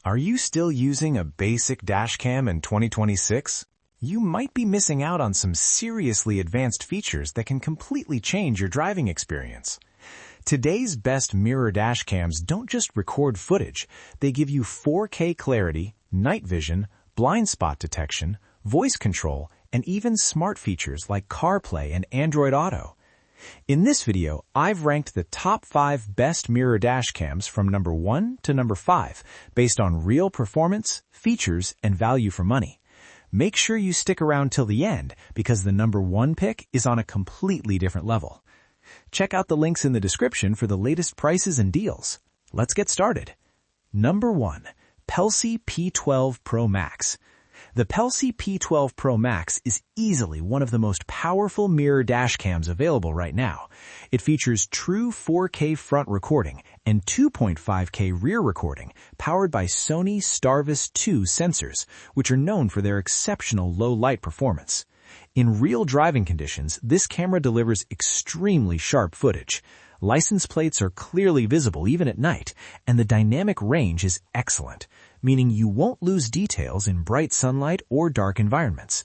Are you still using a basic dashcam in 2026? You might be missing out on some seriously advanced features that can completely change your driving experience. Today's best mirror dashcams don't just record footage, they give you 4K clarity, night vision, blind spot detection, voice control, and even smart features like CarPlay and Android Auto. In this video, I've ranked the top 5 best mirror dashcams from number 1 to number 5 based on real performance, features, and value for money. Make sure you stick around till the end because the number 1 pick is on a completely different level. Check out the links in the description for the latest prices and deals. Let's get started. Number 1. Pelsee P12 Pro Max. The Pelsee P12 Pro Max is easily one of the most powerful mirror dashcams available right now. It features true 4K front recording and 2.5K rear recording powered by Sony STARVIS 2 sensors, which are known for their exceptional low light performance. In real driving conditions, this camera delivers extremely sharp footage. License plates are clearly visible even at night, and the dynamic range is excellent, meaning you won't lose details in bright sunlight or dark environments.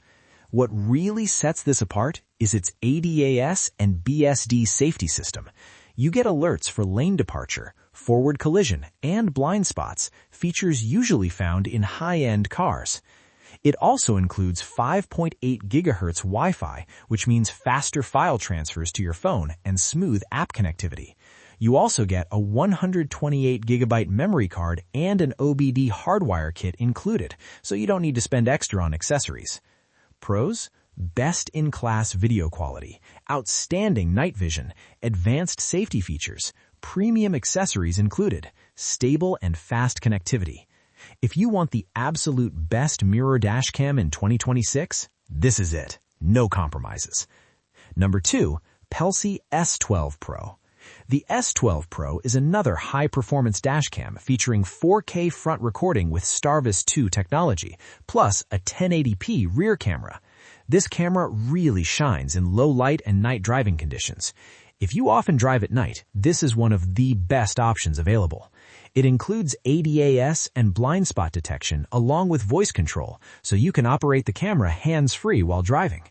What really sets this apart is its ADAS and BSD safety system. You get alerts for lane departure, forward collision, and blind spots, features usually found in high-end cars. It also includes 5.8 GHz Wi-Fi, which means faster file transfers to your phone and smooth app connectivity. You also get a 128 GB memory card and an OBD hardwire kit included, so you don't need to spend extra on accessories. Pros: best-in-class video quality, outstanding night vision, advanced safety features, premium accessories included, stable and fast connectivity. If you want the absolute best mirror dashcam in 2026, this is it. No compromises. Number 2, Pelsee S12 Pro. The S12 Pro is another high-performance dashcam featuring 4K front recording with STARVIS 2 technology, plus a 1080p rear camera. This camera really shines in low light and night driving conditions. If you often drive at night, this is one of the best options available. It includes ADAS and blind spot detection along with voice control, so you can operate the camera hands-free while driving.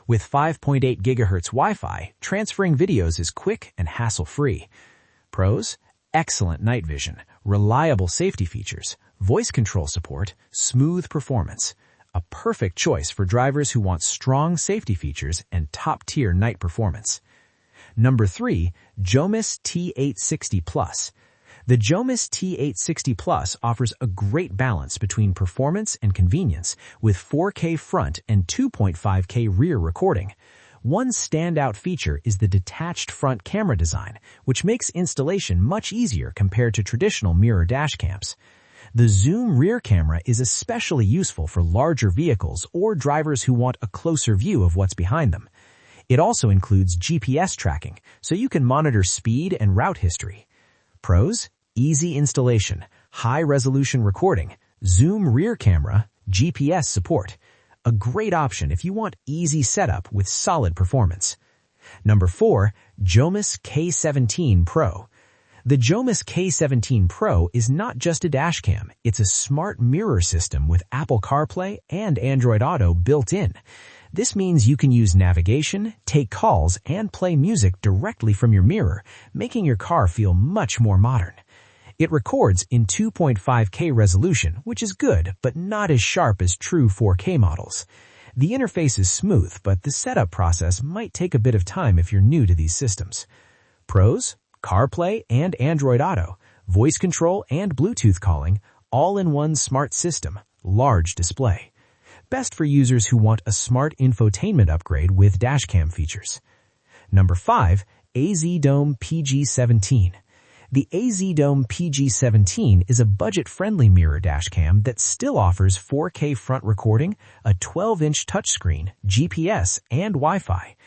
With 5.8 GHz Wi-Fi, transferring videos is quick and hassle-free. Pros: excellent night vision, reliable safety features, voice control support, smooth performance. A perfect choice for drivers who want strong safety features and top-tier night performance. Number 3, JOMISE T860 Plus. The JOMISE T860 Plus offers a great balance between performance and convenience with 4K front and 2.5K rear recording. One standout feature is the detached front camera design, which makes installation much easier compared to traditional mirror dashcams. The zoom rear camera is especially useful for larger vehicles or drivers who want a closer view of what's behind them. It also includes GPS tracking, so you can monitor speed and route history. Pros: easy installation, high-resolution recording, zoom rear camera, GPS support. A great option if you want easy setup with solid performance. Number 4, JOMISE K17 Pro. The JOMISE K17 Pro is not just a dashcam, it's a smart mirror system with Apple CarPlay and Android Auto built in. This means you can use navigation, take calls, and play music directly from your mirror, making your car feel much more modern. It records in 2.5K resolution, which is good, but not as sharp as true 4K models. The interface is smooth, but the setup process might take a bit of time if you're new to these systems. Pros: CarPlay and Android Auto, voice control and Bluetooth calling, all in one smart system, large display. Best for users who want a smart infotainment upgrade with dashcam features. Number 5, AZDOME PG17. The AZDOME PG17 is a budget-friendly mirror dashcam that still offers 4K front recording, a 12-inch touchscreen, GPS, and Wi-Fi.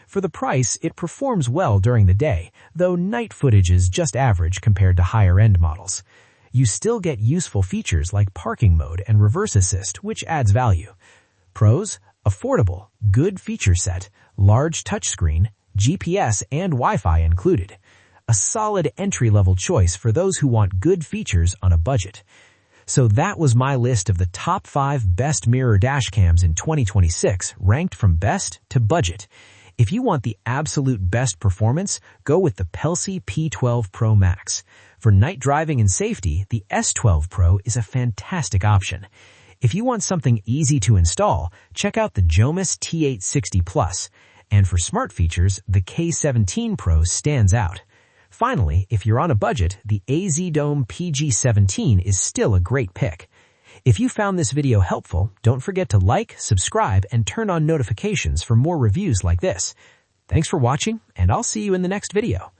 For the price, it performs well during the day, though night footage is just average compared to higher-end models. You still get useful features like parking mode and reverse assist, which adds value. Pros: affordable, good feature set, large touchscreen, GPS and Wi-Fi included. A solid entry-level choice for those who want good features on a budget. So that was my list of the top 5 best mirror dash cams in 2026, ranked from best to budget. If you want the absolute best performance, go with the Pelsee P12 Pro Max. For night driving and safety, the S12 Pro is a fantastic option. If you want something easy to install, check out the JOMISE T860 Plus. And for smart features, the K17 Pro stands out. Finally, if you're on a budget, the AZDOME PG17 is still a great pick. If you found this video helpful, don't forget to like, subscribe, and turn on notifications for more reviews like this. Thanks for watching, and I'll see you in the next video.